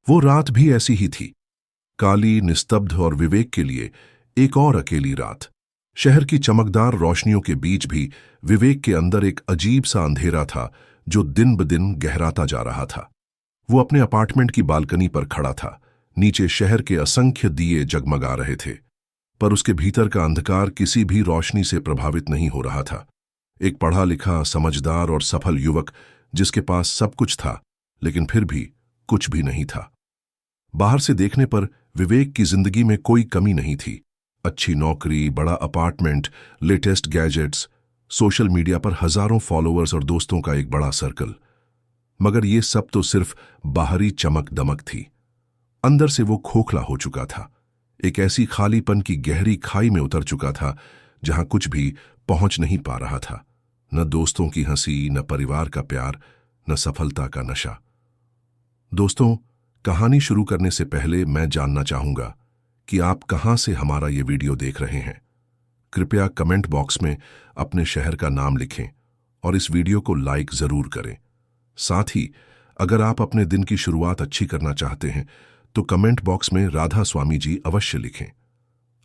वो रात भी ऐसी ही थी, काली, निस्तब्ध और विवेक के लिए एक और अकेली रात। शहर की चमकदार रोशनियों के बीच भी विवेक के अंदर एक अजीब सा अंधेरा था जो दिन ब दिन गहराता जा रहा था। वो अपने अपार्टमेंट की बालकनी पर खड़ा था। नीचे शहर के असंख्य दिए जगमगा रहे थे, पर उसके भीतर का अंधकार किसी भी रोशनी से प्रभावित नहीं हो रहा था। एक पढ़ा लिखा, समझदार और सफल युवक जिसके पास सब कुछ था, लेकिन फिर भी कुछ भी नहीं था। बाहर से देखने पर विवेक की जिंदगी में कोई कमी नहीं थी। अच्छी नौकरी, बड़ा apartment, latest gadgets, social media पर हजारों फॉलोअर्स और दोस्तों का एक बड़ा सर्कल। मगर ये सब तो सिर्फ बाहरी चमक दमक थी। अंदर से वो खोखला हो चुका था, एक ऐसी खालीपन की गहरी खाई में उतर चुका था जहां कुछ भी पहुंच नहीं पा रहा था। न दोस्तों की हंसी, न परिवार का प्यार, न सफलता का नशा। दोस्तों, कहानी शुरू करने से पहले मैं जानना चाहूंगा कि आप कहां से हमारा ये वीडियो देख रहे हैं। कृपया कमेंट बॉक्स में अपने शहर का नाम लिखें और इस वीडियो को लाइक जरूर करें। साथ ही अगर आप अपने दिन की शुरुआत अच्छी करना चाहते हैं तो कमेंट बॉक्स में राधा स्वामी जी अवश्य लिखें।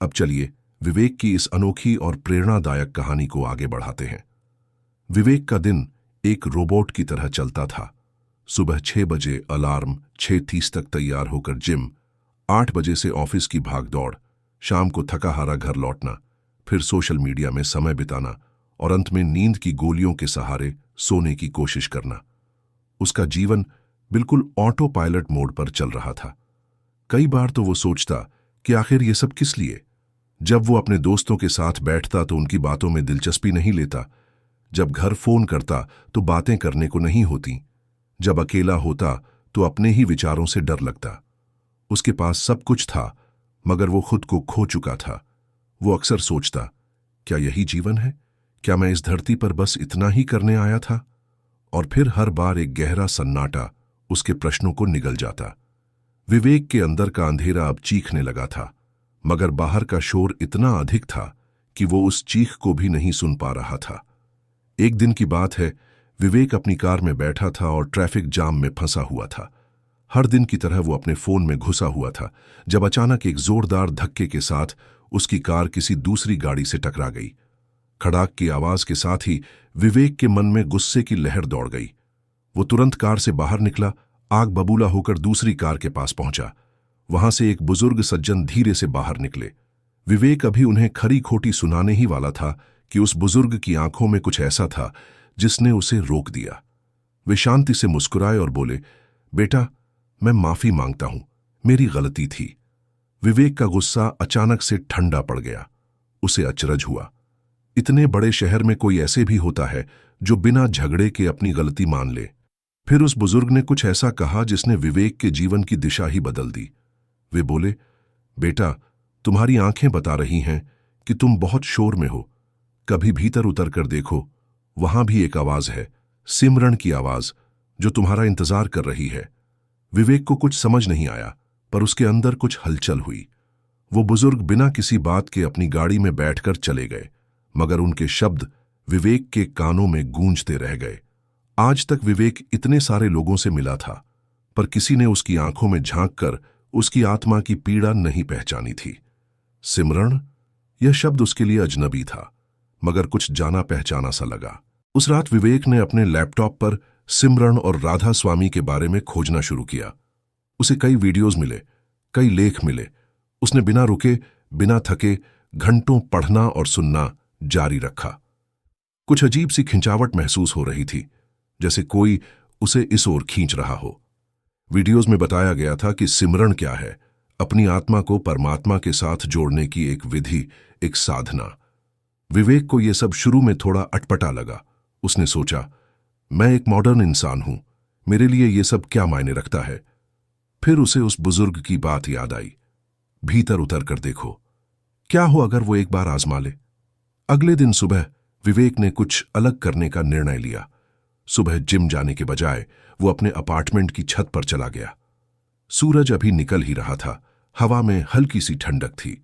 अब चलिए विवेक की इस अनोखी और प्रेरणादायक कहानी को आगे बढ़ाते हैं। विवेक का दिन एक रोबोट की तरह चलता था। सुबह 6 बजे अलार्म, 6:30 तक तैयार होकर जिम, 8 बजे से ऑफिस की भागदौड़, शाम को थका हारा घर लौटना, फिर सोशल मीडिया में समय बिताना और अंत में नींद की गोलियों के सहारे सोने की कोशिश करना। उसका जीवन बिल्कुल ऑटो पायलट मोड पर चल रहा था। कई बार तो वो सोचता कि आखिर ये सब किस लिए। जब वो अपने दोस्तों के साथ बैठता तो उनकी बातों में दिलचस्पी नहीं लेता। जब घर फोन करता तो बातें करने को नहीं होती। जब अकेला होता तो अपने ही विचारों से डर लगता। उसके पास सब कुछ था, मगर वो खुद को खो चुका था। वो अक्सर सोचता, क्या यही जीवन है? क्या मैं इस धरती पर बस इतना ही करने आया था? और फिर हर बार एक गहरा सन्नाटा उसके प्रश्नों को निगल जाता। विवेक के अंदर का अंधेरा अब चीखने लगा था, मगर बाहर का शोर इतना अधिक था कि वो उस चीख को भी नहीं सुन पा रहा था। एक दिन की बात है, विवेक अपनी कार में बैठा था और ट्रैफिक जाम में फंसा हुआ था। हर दिन की तरह वो अपने फोन में घुसा हुआ था जब अचानक एक जोरदार धक्के के साथ उसकी कार किसी दूसरी गाड़ी से टकरा गई। खड़ाक की आवाज के साथ ही विवेक के मन में गुस्से की लहर दौड़ गई। वो तुरंत कार से बाहर निकला, आग बबूला होकर दूसरी कार के पास पहुंचा। वहां से एक बुजुर्ग सज्जन धीरे से बाहर निकले। विवेक अभी उन्हें खरी खोटी सुनाने ही वाला था कि उस बुजुर्ग की आंखों में कुछ ऐसा था जिसने उसे रोक दिया। वे शांति से मुस्कुराए और बोले, बेटा, मैं माफी मांगता हूं, मेरी गलती थी। विवेक का गुस्सा अचानक से ठंडा पड़ गया। उसे अचरज हुआ, इतने बड़े शहर में कोई ऐसे भी होता है जो बिना झगड़े के अपनी गलती मान ले। फिर उस बुजुर्ग ने कुछ ऐसा कहा जिसने विवेक के जीवन की दिशा ही बदल दी। वे बोले, बेटा, तुम्हारी आंखें बता रही हैं कि तुम बहुत शोर में हो। कभी भीतर उतर कर देखो, वहां भी एक आवाज है, सिमरन की आवाज, जो तुम्हारा इंतजार कर रही है। विवेक को कुछ समझ नहीं आया, पर उसके अंदर कुछ हलचल हुई। वो बुजुर्ग बिना किसी बात के अपनी गाड़ी में बैठकर चले गए, मगर उनके शब्द विवेक के कानों में गूंजते रह गए। आज तक विवेक इतने सारे लोगों से मिला था, पर किसी ने उसकी आंखों में झांककर उसकी आत्मा की पीड़ा नहीं पहचानी थी। सिमरन, यह शब्द उसके लिए अजनबी था, मगर कुछ जाना पहचाना सा लगा। उस रात विवेक ने अपने लैपटॉप पर सिमरन और राधा स्वामी के बारे में खोजना शुरू किया। उसे कई वीडियोस मिले, कई लेख मिले। उसने बिना रुके, बिना थके घंटों पढ़ना और सुनना जारी रखा। कुछ अजीब सी खिंचावट महसूस हो रही थी, जैसे कोई उसे इस ओर खींच रहा हो। वीडियोस में बताया गया था कि सिमरन क्या है, अपनी आत्मा को परमात्मा के साथ जोड़ने की एक विधि, एक साधना। विवेक को यह सब शुरू में थोड़ा अटपटा लगा। उसने सोचा, मैं एक मॉडर्न इंसान हूं, मेरे लिए यह सब क्या मायने रखता है। फिर उसे उस बुजुर्ग की बात याद आई, भीतर उतर कर देखो, क्या हो अगर वो एक बार आजमा ले। अगले दिन सुबह विवेक ने कुछ अलग करने का निर्णय लिया। सुबह जिम जाने के बजाय वो अपने अपार्टमेंट की छत पर चला गया। सूरज अभी निकल ही रहा था, हवा में हल्की सी ठंडक थी।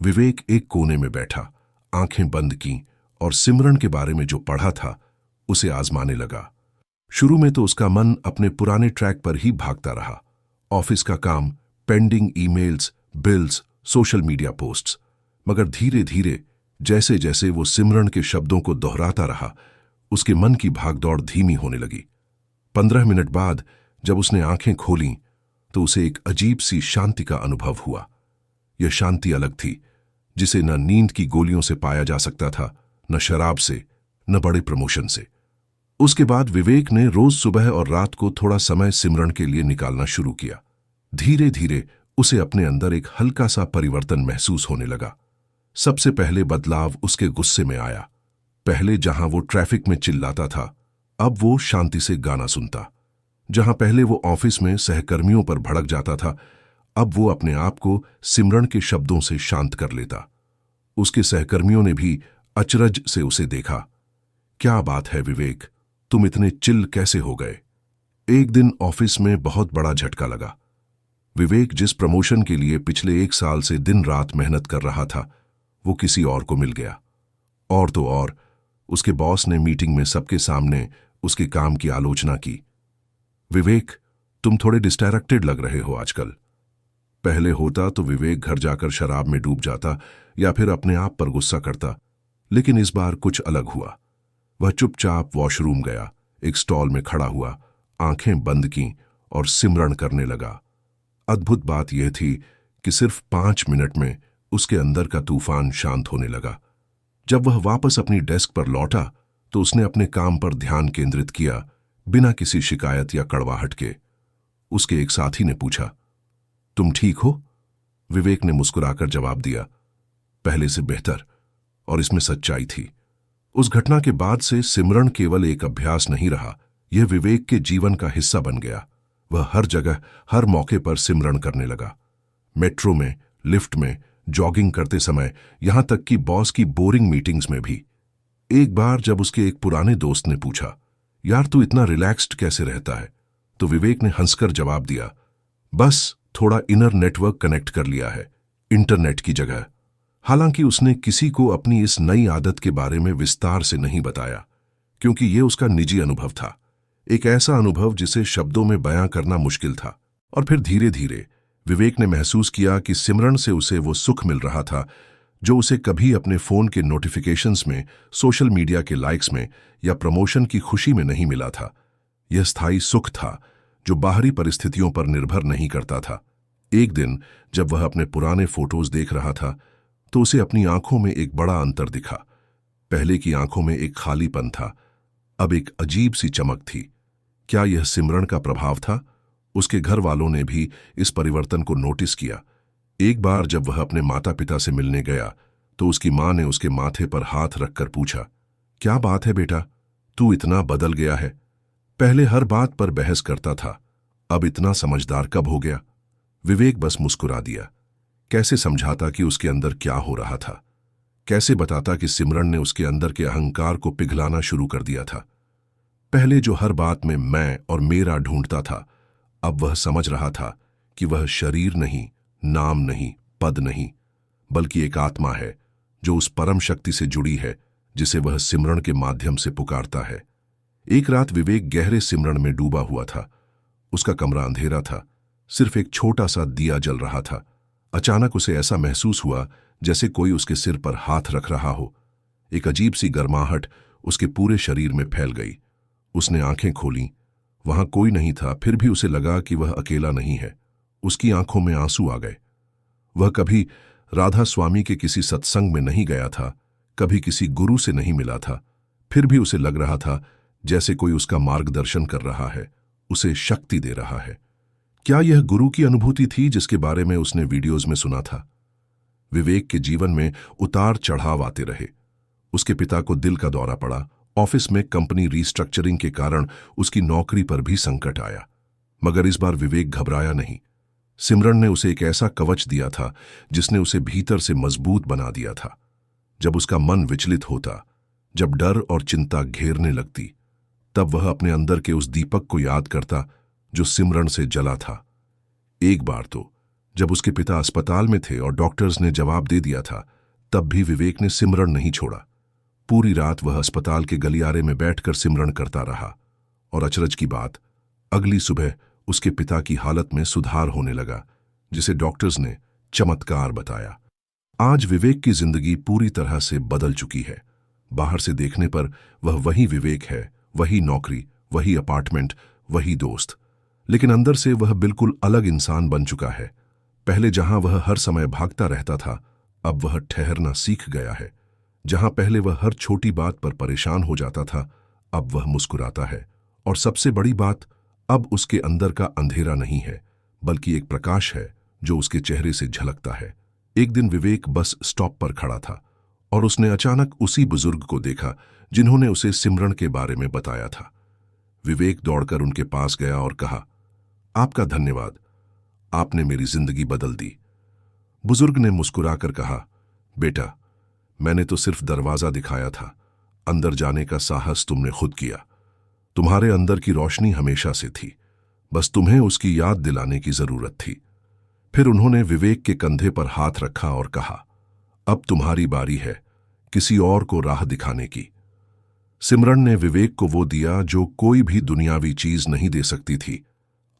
विवेक एक कोने में बैठा, आंखें बंद की और सिमरन के बारे में जो पढ़ा था उसे आजमाने लगा। शुरू में तो उसका मन अपने पुराने ट्रैक पर ही भागता रहा ऑफिस का काम, pending emails, bills, social media posts. मगर धीरे धीरे जैसे जैसे वो सिमरन के शब्दों को दोहराता रहा, उसके मन की भागदौड़ धीमी होने लगी। 15 मिनट बाद जब उसने आंखें खोलीं तो उसे एक अजीब सी शांति का अनुभव हुआ। यह शांति अलग थी, जिसे न नींद की गोलियों से पाया जा सकता था, न शराब से, न बड़े प्रमोशन से। उसके बाद विवेक ने रोज सुबह और रात को थोड़ा समय सिमरन के लिए निकालना शुरू किया। धीरे धीरे उसे अपने अंदर एक हल्का सा परिवर्तन महसूस होने लगा। सबसे पहले बदलाव उसके गुस्से में आया। पहले जहां वो ट्रैफिक में चिल्लाता था, अब वो शांति से गाना सुनता। जहां पहले वो ऑफिस में सहकर्मियों पर भड़क जाता था, अब वो अपने आप को सिमरन के शब्दों से शांत कर लेता। उसके सहकर्मियों ने भी अचरज से उसे देखा। क्या बात है विवेक, तुम इतने चिल कैसे हो गए? एक दिन ऑफिस में बहुत बड़ा झटका लगा। विवेक जिस प्रमोशन के लिए पिछले 1 साल से दिन रात मेहनत कर रहा था, वो किसी और को मिल गया। और तो और, उसके बॉस ने मीटिंग में सबके सामने उसके काम की आलोचना की। विवेक, तुम थोड़े डिस्ट्रैक्टेड लग रहे हो आजकल। पहले होता तो विवेक घर जाकर शराब में डूब जाता या फिर अपने आप पर गुस्सा करता, लेकिन इस बार कुछ अलग हुआ। वह चुपचाप वॉशरूम गया, एक स्टॉल में खड़ा हुआ, आंखें बंद की और सिमरन करने लगा। अद्भुत बात यह थी कि सिर्फ 5 मिनट में उसके अंदर का तूफान शांत होने लगा। जब वह वापस अपनी डेस्क पर लौटा तो उसने अपने काम पर ध्यान केंद्रित किया, बिना किसी शिकायत या कड़वाहट के। उसके एक साथी ने पूछा, तुम ठीक हो? विवेक ने मुस्कुराकर जवाब दिया, पहले से बेहतर। और इसमें सच्चाई थी। उस घटना के बाद से सिमरन केवल एक अभ्यास नहीं रहा, यह विवेक के जीवन का हिस्सा बन गया। वह हर जगह, हर मौके पर सिमरन करने लगा। मेट्रो में, लिफ्ट में, जॉगिंग करते समय, यहां तक कि बॉस की बोरिंग मीटिंग्स में भी। एक बार जब उसके एक पुराने दोस्त ने पूछा, यार तू इतना रिलैक्स्ड कैसे रहता है, तो विवेक ने हंसकर जवाब दिया, बस थोड़ा इनर नेटवर्क कनेक्ट कर लिया है, इंटरनेट की जगह। हालांकि उसने किसी को अपनी इस नई आदत के बारे में विस्तार से नहीं बताया, क्योंकि यह उसका निजी अनुभव था, एक ऐसा अनुभव जिसे शब्दों में बयां करना मुश्किल था। और फिर धीरे धीरे विवेक ने महसूस किया कि सिमरन से उसे वो सुख मिल रहा था जो उसे कभी अपने फोन के नोटिफिकेशंस में, सोशल मीडिया के लाइक्स में या प्रमोशन की खुशी में नहीं मिला था। यह स्थायी सुख था जो बाहरी परिस्थितियों पर निर्भर नहीं करता था। एक दिन जब वह अपने पुराने फोटोज देख रहा था तो उसे अपनी आंखों में एक बड़ा अंतर दिखा। पहले की आंखों में एक खालीपन था, अब एक अजीब सी चमक थी। क्या यह सिमरन का प्रभाव था? उसके घर वालों ने भी इस परिवर्तन को नोटिस किया। एक बार जब वह अपने माता पिता से मिलने गया तो उसकी मां ने उसके माथे पर हाथ रखकर पूछा, क्या बात है बेटा, तू इतना बदल गया है? पहले हर बात पर बहस करता था, अब इतना समझदार कब हो गया? विवेक बस मुस्कुरा दिया। कैसे समझाता कि उसके अंदर क्या हो रहा था? कैसे बताता कि सिमरन ने उसके अंदर के अहंकार को पिघलाना शुरू कर दिया था? पहले जो हर बात में मैं और मेरा ढूंढता था, अब वह समझ रहा था कि वह शरीर नहीं, नाम नहीं, पद नहीं, बल्कि एक आत्मा है जो उस परम शक्ति से जुड़ी है जिसे वह सिमरन के माध्यम से पुकारता है। एक रात विवेक गहरे सिमरन में डूबा हुआ था। उसका कमरा अंधेरा था, सिर्फ एक छोटा सा दिया जल रहा था। अचानक उसे ऐसा महसूस हुआ जैसे कोई उसके सिर पर हाथ रख रहा हो। एक अजीब सी गर्माहट उसके पूरे शरीर में फैल गई। उसने आंखें खोलीं, वहां कोई नहीं था, फिर भी उसे लगा कि वह अकेला नहीं है। उसकी आंखों में आंसू आ गए। वह कभी राधा स्वामी के किसी सत्संग में नहीं गया था, कभी किसी गुरु से नहीं मिला था, फिर भी उसे लग रहा था जैसे कोई उसका मार्गदर्शन कर रहा है, उसे शक्ति दे रहा है। क्या यह गुरु की अनुभूति थी जिसके बारे में उसने वीडियोज में सुना था? विवेक के जीवन में उतार चढ़ाव आते रहे। उसके पिता को दिल का दौरा पड़ा, ऑफिस में कंपनी रीस्ट्रक्चरिंग के कारण उसकी नौकरी पर भी संकट आया। मगर इस बार विवेक घबराया नहीं। सिमरन ने उसे एक ऐसा कवच दिया था जिसने उसे भीतर से मजबूत बना दिया था। जब उसका मन विचलित होता, जब डर और चिंता घेरने लगती, तब वह अपने अंदर के उस दीपक को याद करता जो सिमरन से जला था। एक बार तो जब उसके पिता अस्पताल में थे और डॉक्टर्स ने जवाब दे दिया था, तब भी विवेक ने सिमरन नहीं छोड़ा। पूरी रात वह अस्पताल के गलियारे में बैठकर सिमरन करता रहा। और अचरज की बात, अगली सुबह उसके पिता की हालत में सुधार होने लगा, जिसे डॉक्टर्स ने चमत्कार बताया। आज विवेक की जिंदगी पूरी तरह से बदल चुकी है। बाहर से देखने पर वह वही विवेक है, वही नौकरी, वही अपार्टमेंट, वही दोस्त, लेकिन अंदर से वह बिल्कुल अलग इंसान बन चुका है। पहले जहां वह हर समय भागता रहता था, अब वह ठहरना सीख गया है। जहां पहले वह हर छोटी बात पर परेशान हो जाता था, अब वह मुस्कुराता है। और सबसे बड़ी बात, अब उसके अंदर का अंधेरा नहीं है, बल्कि एक प्रकाश है जो उसके चेहरे से झलकता है। एक दिन विवेक बस स्टॉप पर खड़ा था और उसने अचानक उसी बुजुर्ग को देखा जिन्होंने उसे सिमरन के बारे में बताया था। विवेक दौड़कर उनके पास गया और कहा, आपका धन्यवाद, आपने मेरी जिंदगी बदल दी। बुजुर्ग ने मुस्कुराकर कहा, बेटा, मैंने तो सिर्फ दरवाजा दिखाया था, अंदर जाने का साहस तुमने खुद किया। तुम्हारे अंदर की रोशनी हमेशा से थी, बस तुम्हें उसकी याद दिलाने की जरूरत थी। फिर उन्होंने विवेक के कंधे पर हाथ रखा और कहा, अब तुम्हारी बारी है किसी और को राह दिखाने की। सिमरन ने विवेक को वो दिया जो कोई भी दुनियावी चीज नहीं दे सकती थी,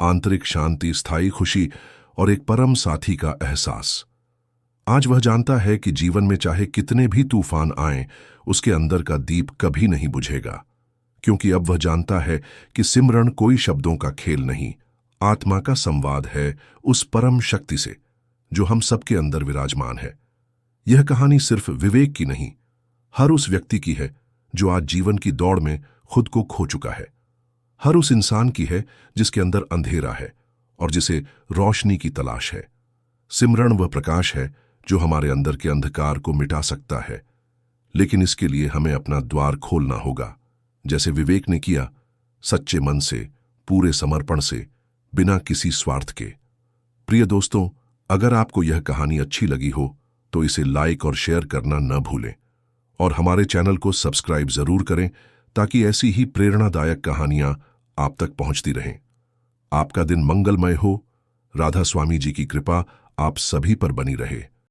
आंतरिक शांति, स्थायी खुशी और एक परम साथी का एहसास। आज वह जानता है कि जीवन में चाहे कितने भी तूफान आएं, उसके अंदर का दीप कभी नहीं बुझेगा, क्योंकि अब वह जानता है कि सिमरन कोई शब्दों का खेल नहीं, आत्मा का संवाद है उस परम शक्ति से जो हम सबके अंदर विराजमान है। यह कहानी सिर्फ विवेक की नहीं, हर उस व्यक्ति की है जो आज जीवन की दौड़ में खुद को खो चुका है। हर उस इंसान की है जिसके अंदर अंधेरा है और जिसे रोशनी की तलाश है। सिमरन वह प्रकाश है जो हमारे अंदर के अंधकार को मिटा सकता है, लेकिन इसके लिए हमें अपना द्वार खोलना होगा, जैसे विवेक ने किया, सच्चे मन से, पूरे समर्पण से, बिना किसी स्वार्थ के। प्रिय दोस्तों, अगर आपको यह कहानी अच्छी लगी हो तो इसे लाइक और शेयर करना न भूलें और हमारे चैनल को सब्सक्राइब जरूर करें ताकि ऐसी ही प्रेरणादायक कहानियां आप तक पहुंचती रहें। आपका दिन मंगलमय हो। राधा स्वामी जी की कृपा आप सभी पर बनी रहे।